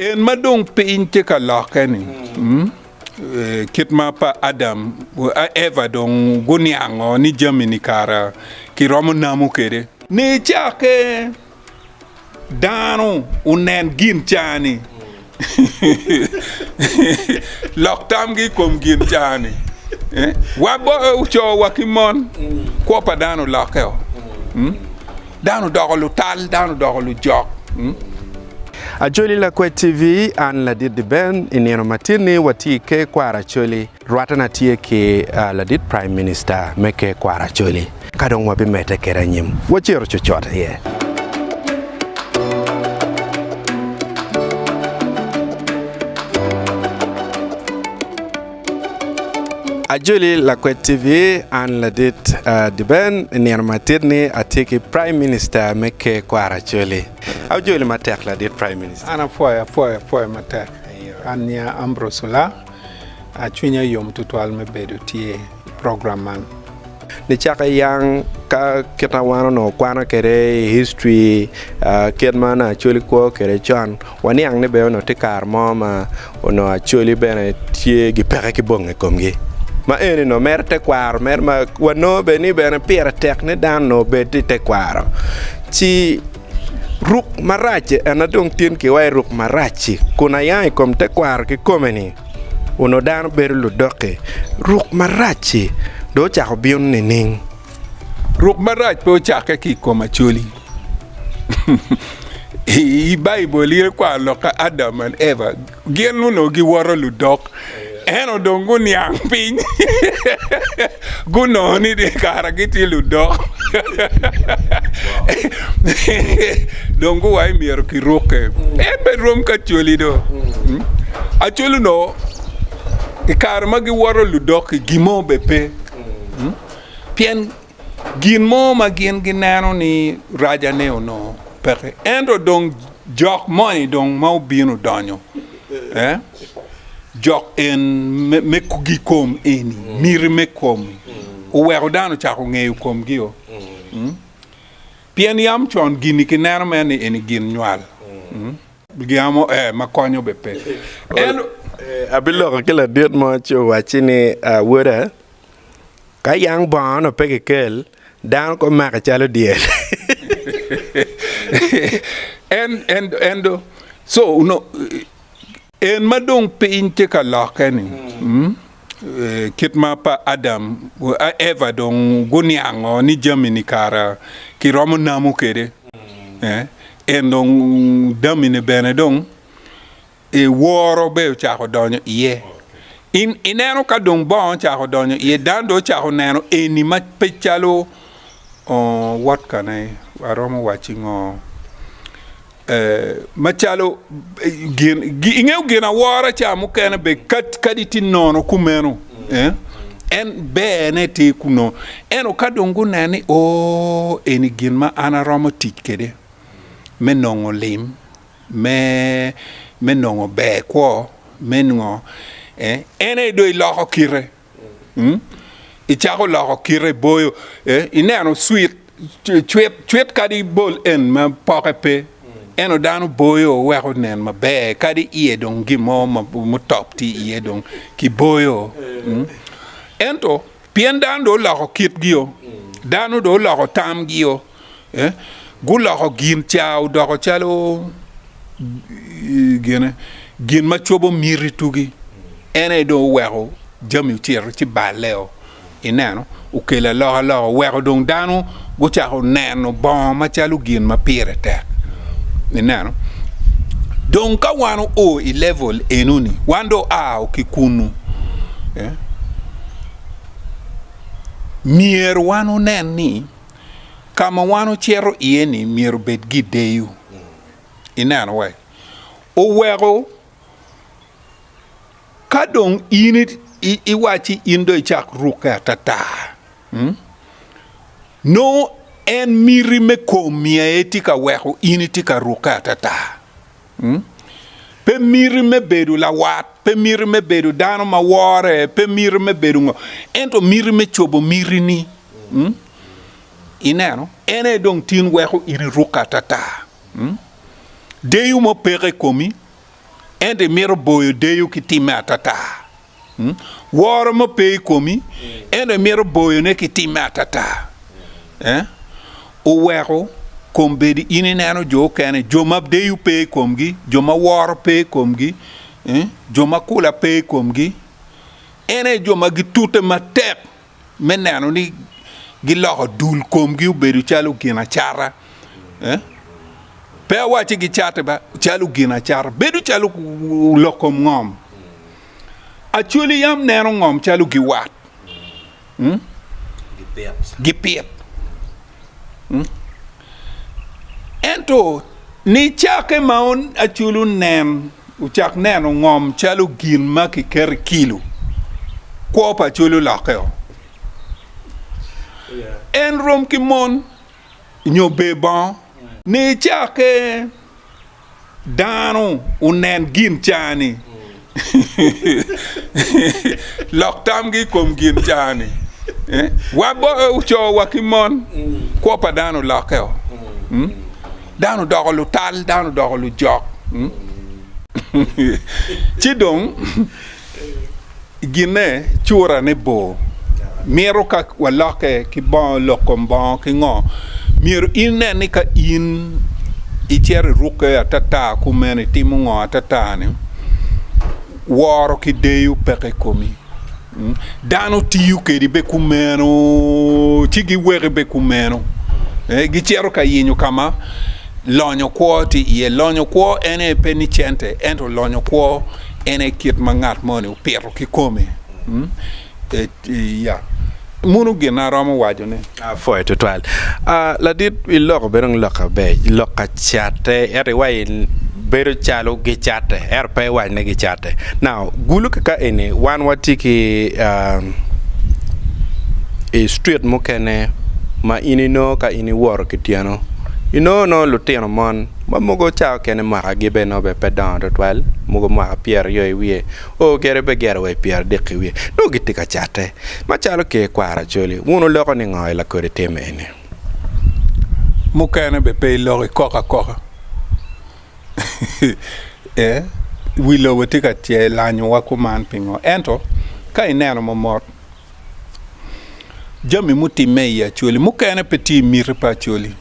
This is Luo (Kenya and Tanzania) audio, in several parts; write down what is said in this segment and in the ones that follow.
en madong pin te ka lakeni kit ma pa Adam Eva dong guniango ni jamini kara ki romo namu kede ne chake dano unen gin chani loktam gi kom gin chani wabo ucho wakimon ko pa dano lakeo dano dogolu tal dano dogolu jok Acholi la kwe TV an la dit di ben ineno matini wati ke kwara Acholi rwata na tie ke la dit Prime Minister meke kwara Acholi kadong wabi mete kera nyim wachiro chochota ye Acholi la kwe TV an la dit di ben ineno matini atiki Prime Minister meke kwara Acholi Acholi matek la dit Prime Minister ana foya matek anya ambrosula achunya yom tutwal me bedo tie programman ni chaka yang ka kita wano no kwana kere history kedma na Acholi ko kere chan wani yang ne be no tikar mama ono Acholi be na tie gi pere ki bonge komgi ma eni no merte kwar mer ma wano be ni be na pere tek ne dan no be te kwaro chi ruk marache anadong tin ki wai ruk marachi kuna yai kom te kwar ki komeni uno dan berlu doke ruk marachi do chako biun ning ruk marach po chaka ki kom Acholi i Bible ile kwa loka Adam and Eva genu no gi woro lu dok eno dongu nyang piny guno ni de kara giti lu dok dongu wai mier ki roke en bedroom ka Acholi do Acholi no ikar ma gi woro lu dok gimo bepe pien gin mo ma gin ginano ni raja neo no peke endo dong jok money dong mau binu danyo jok en mekugi kom eni miri mekom uwero dano chako ngeyo kom gio pien yam chon gini kinero meni eni gin nywal giamo makonyo bepe abilo kila diet mo cho wachini wora ka yang bano peke kel dan ko maka chalo diet and so no en madong pin te ka lakeni kit ma pa Adam Eva dong guniango ni jamini kara ki romo namu kede en dong damine bene dong e woro be chako donyo iye ineno ka dong bon chako donyo iye dando chako neno eni ma pechalo what can I romo watching machalo ingeu gina wara cha mukene be kaditi nono kumeno en bene te kuno eno kadongu nani eni ginma ana romo tikede menongo lim menongo be ko menongo ene do iloko kire ichako loko kire boyo ineno sweet chwet kadi bol en ma pokepe eno dano boyo weko nen ma be kadi iye dong gimo ma top ti iye dong ki boyo ento pien dan do lako kit gio dano do lako tam gio gu lako gin chao doko chalo gin ma chobo miri tugi ene do weko jami chiro chi baleo inano ukela loko weko dong dano gu chako neno bon ma chalo gin ma pire tek inano donc ka wano o i level enuni wando a o kikunu mier wano neni kama wano chero ieni mier bet gideyu inano way o wego kadong init iwachi indo chak ruka tata no en miri me komia etika weko initika ruka tata pe miri me bedu la wat pe miri me bedu dano ma wore pe miri me bedu ngo ento miri me chobo miri ni inano ene dong tin weko ini ruka tata deyu mo pere komi ende miro boyo deyu ki time atata woro mo pe komi ende miro boyo ne ki time atata o wero kombedi ini nano jo kene joma deyu pe komgi joma woro pe komgi joma kula pe komgi ene joma gi tute matek menano ni gi lo dul komgi ubedu chalu gina chara pe wachi gi chate ba chalu gina chara bedu chalu lokom ngom Acholi yam neno ngom chalu gi wat gi pet ento ni chake maun achulu nen uchak neno ngom chalu gin ma ki ker kilo ko pa chulu lakeo en rom ki mon nyo beban ni chake dano unen gin chani loktam gi kom gin chani wabo ucho wakimon ko pa dano lakeo dano dogolu tal dano dogolu jok chidong gine chura ne bo mero ka walake ki bon lokom bon ki ngo mero inne ni ka in ichere ruke atata kumene timu ngo atata ne woro ki deyu peke komi dano tiyu ke di be kumeno chigi were be kumeno gichero ka yinyo kama lonyo kwo ti ye lonyo kwo ene penicente ento lonyo kwo ene kit mangat moni upero ki come ya munu gina ramo wajo ne foi total la dit il loko berong loka be loka chate ere wai bero chalo gi chate rp wai ne gi chate now gulu ka ene wan watiki e street mo kene ma ini no ka ini wor kitiano no lutino mon ma mogo chao kene maka gibe no be pedan total mogo maka pier yo wie o kere be gero we pier de wie no gitika chate ma chalo ke kwara Acholi uno loko ni ngoy la kore temene mo kene be pe lori koka wilo wetika tie lanyo wakuman pingo ento ka ineno momot jami muti meya Acholi mukene peti mirpa Acholi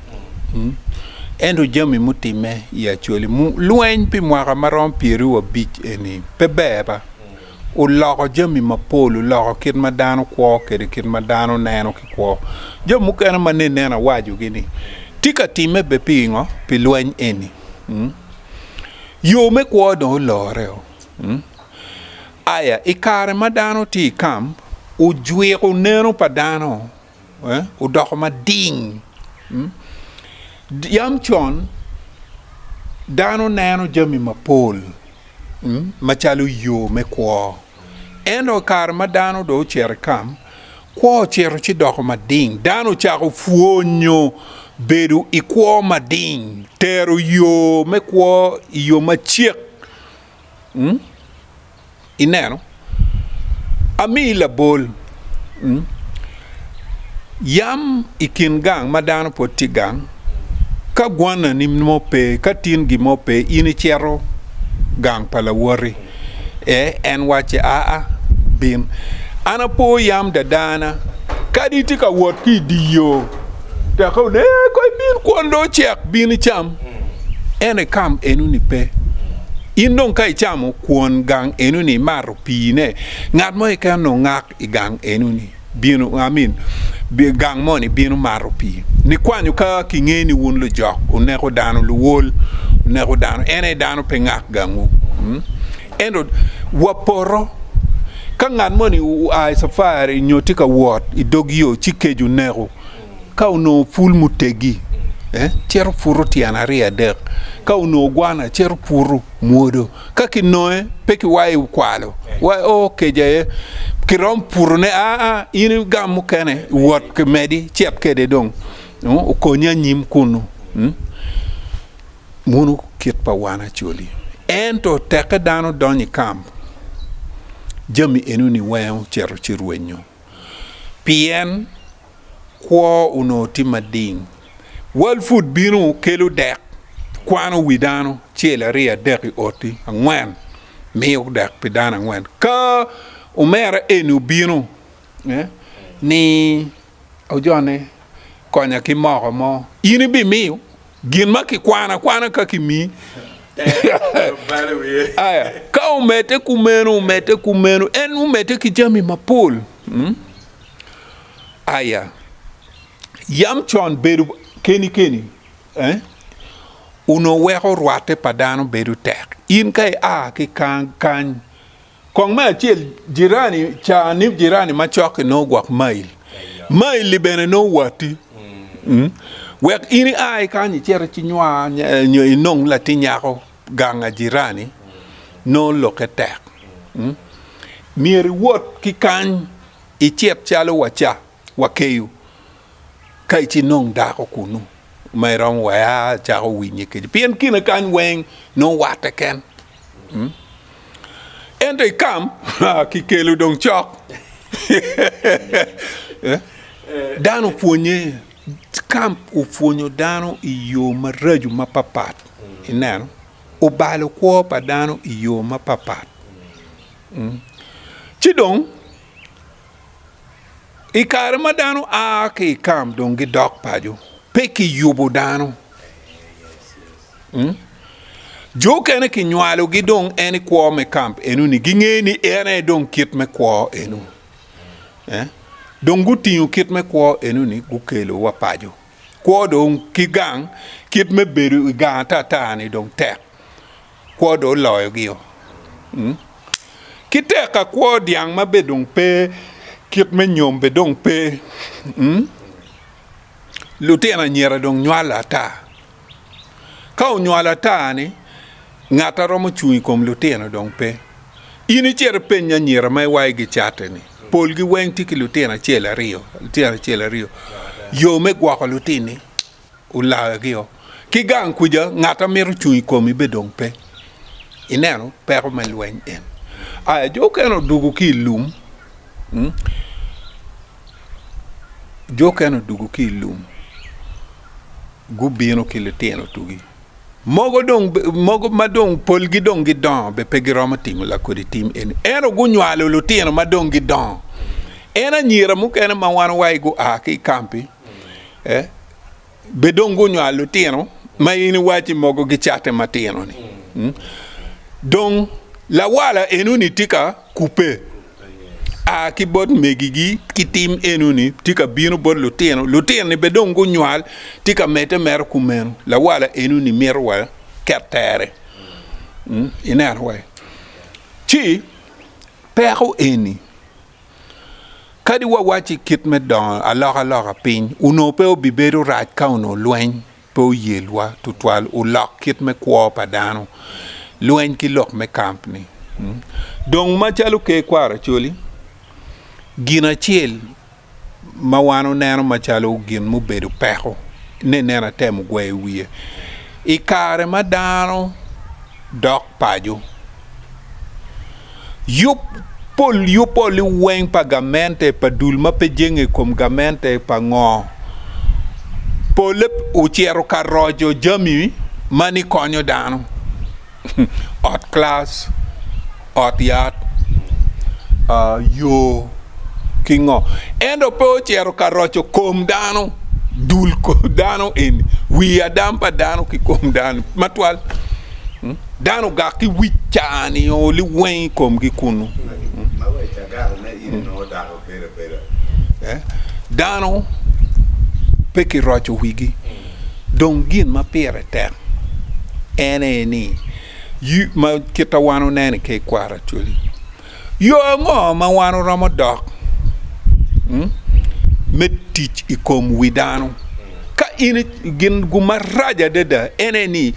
endo jami muti me ya Acholi lueng pi mwaka marom piru wa bich eni pebeba u loko jami mapolu loko kit madano kwo kede kit madano neno ki kwo jami mukene mane nena waju gini tika time be pingo pi lueng eni yo me kwo do loreo aya ikare madano ti kamp ujwe ko neno padano u doko ma ding yam chon dano neno jami mapol machalu yo me kwo eno kar madano do cher kam kwo cher chi doko ma ding dano chako fuonyo bedu ikwo ma ding teru yo me kwo yo ma chiek ineno ami la bol yam ikin gang madano poti gang ka gwana ni mo pe ka tin gi mo pe ini chero gang pala wori en wache bin ana po yam da dana kadi tika wot ki diyo ta ko ne ko bin kondo chek bin cham ene kam enu ni pe indong kai chamo kwon gang enu ni maro pi ne ngat mo ka no ngak i gang enu ni binu amin bi gang mo ni binu maro pi ni kwanyu ka kingeni won lo jok ne ko dano lu wol ne ko dano ene dano pe ngak gangu endo waporo ka ngat mo ni ai safari nyoti ka wot i dogio chikeju nero ka uno ful mutegi cher furu tiana ria dek ka uno gwana cher furu modo ka kinoe peki wai kwalo wai keje kirom furu ne ini gamu kene wot ke medi chep kede dong o konya nyim kunu munu kit pa wana Acholi ento teke dano doni camp jami enu ni weo chero chirwenyo pien kwa uno timading World food binu kelu dek kwano widano chela ria deki oti angwen miyo dak pi dana ngwen ka umera enu bino ni ojone konya ki moko mo ini bi miyo gin ma ki kwana ka ki mi aya ka umete kumenu en umete ki jami mapol aya yam chon beru keni uno weko rwate padano beru tek in kai ki kan kong ma chiel jirani cha ni jirani ma choke no gwak mail li bene no wati wek ini kan ni chere chinywa nyo inong la tinyako ganga jirani no loke tek mieri wot ki kan ichiep chalo wakeyu kai chinong dako kunu mai rom wa chako winyi ke pien kina kan weng no wate ken ende kam ki kelu dong chok dano puonye camp ufonyo dano iyo maraju mapapat ineno ubalo kwo pa dano iyo mapapat chidong ikare madano ki camp dong gi dok pajo peki yubo dano jo kene ki nywalo gi dong eni kwo me camp enu ni gingeni ene dong kit me kwo enu dong gutinyo kit me kwo enu ni gukelo wapajo kwo dong kigang kit me beru gang tani dong tek kwo do loyo giyo kiteka kwo diang ma bedong pe kit me nyom bedong pe lutena nyera dong nywala ta ka nywala ta ni ngata romo chui kom lutena dong pe ini chere penya nyera mai wai gi chate ni pol gi wen tiki lutena chela rio yo me gwa ko lutini ula gio ki gang kuja ngata meru chui kom ibe dong pe ineno pero melwen en aya jo keno dugu ki lum jo keno dugu ki lum gubino ki lutena tugi mogo madong pol gi dong gi don be pegiroma tim la ko di tim en ero gunywalo lutena madong gi don ena nyira mu kena ma wan wai go ki kampi be dong gunywalo lutena ma ini wachi mogo gi chate matino ni dong la wala enuni tika coupe ki bod megigi ki tim enuni tika bino bod lutena ni be dong gunywal tika mete mer kumenu la wala enuni merwa kertere ina way chi pero eni kadi wachi kit me don alors pin uno pe obiberu rat ka uno lwen pe yelwa tutwal u lok kit me kwo padano lwen ki lok me company donc ma chalu ke kwara choli gina chiel mawano neno ma chalu gin mu bedu peko ne nena temu gwe wiye ikare madano dok pajo yupo li wen pagamente pa dulma pe jenge kom gamente pa ngo polep uchiero karojo jami mani konyo dano ot class ot yat yo kingo endo pe uchiero karojo kom dano dul ko dano en wi adam pa dano ki kom dano matwal dano ga ki wichani o li wen kom gi kunu dano peki rocho wigi don gin ma pere ter ene ni yu ma kita wano nene ke kwara chuli yo ngo ma wano ramadok metich ikom widano ka ini gin gumaraja deda ene ni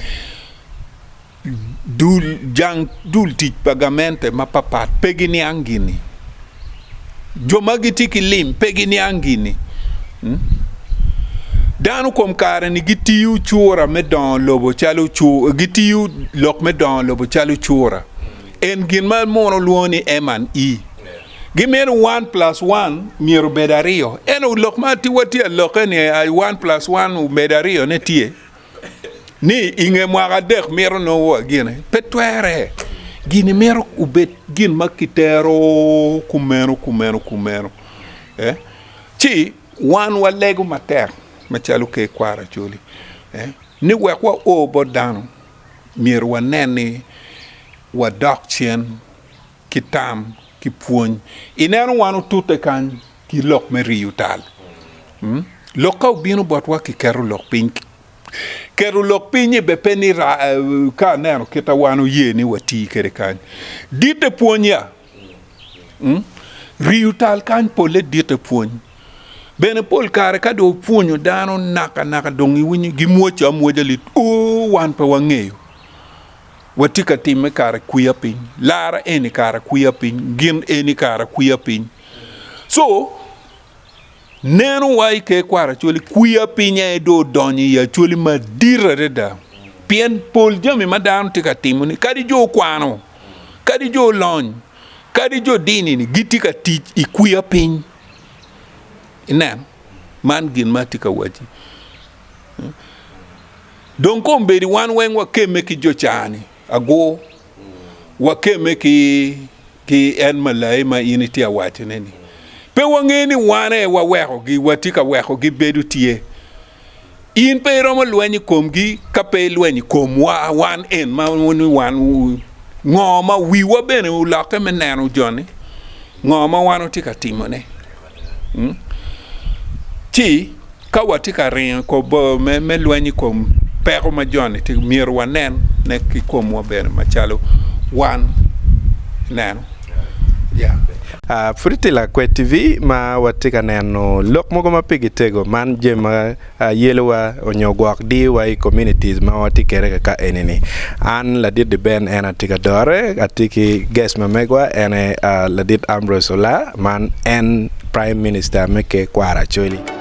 dul tich pagamente ma papat pegini angini jomagi tiki lim pegini angini danu kom kare ni gitiu chura me don lobo chalu chu gitiu lok me don lobo chalu chura en gin ma mono luoni eman gimeru 1+1 miero bedario eno lok ma ti wati lok ni 1+1 bedario ne tie ni inge mwaga dek miero no wo gine petwere gini mero ubet gin makitero kumeno chi wan walego matek machalo ke kwara Acholi ni wekwa bodano mier waneni wadok chien kitam kipuony ineno wanu tute kan ki lok meriu tal loka ubino botwa ki keru lok piny be peni ka neno kita wanu yeni wati kere kan dite puonya riu tal kan pole dite puony bene pol kare ka do puonyo dano naka dongi winyi gimuocha muoja lit wan pa wangeyo watika time kare kuya piny lara eni kare kuya piny gin eni kare kuya piny so neno wai ke kwara Acholi kuya piny do donyi ya Acholi madira reda pien pol jami madano tika timoni kadi jo kwano kadi jo lony kadi jo dini ni gitika tich I kuya piny inan man gin matika waji don ko mberi wan wen wakeme ki jochani ago wakeme ki en malai ma initi awati neni pe wangeni wane waweko gi watika weko gi bedu tie in pe romo lwenyi komgi ka pe lwenyi kom wan en ma woni wan ngoma wiwa bene ulake meneno joni ngoma wano tika timone chi ka watika rin ko bo me lwenyi kom pero ma joni ti mier wanen ne ki kom wa bene machalo wan neno Friti la Kwe TV ma watika neno lok mogo mapigitego man jema yelewa onyogwak di wa communities ma watikere ka enini an ladit de ben ena tika dore atiki guest mamegwa ene ladit Ambrose Ola man en Prime Minister meke kwara Acholi.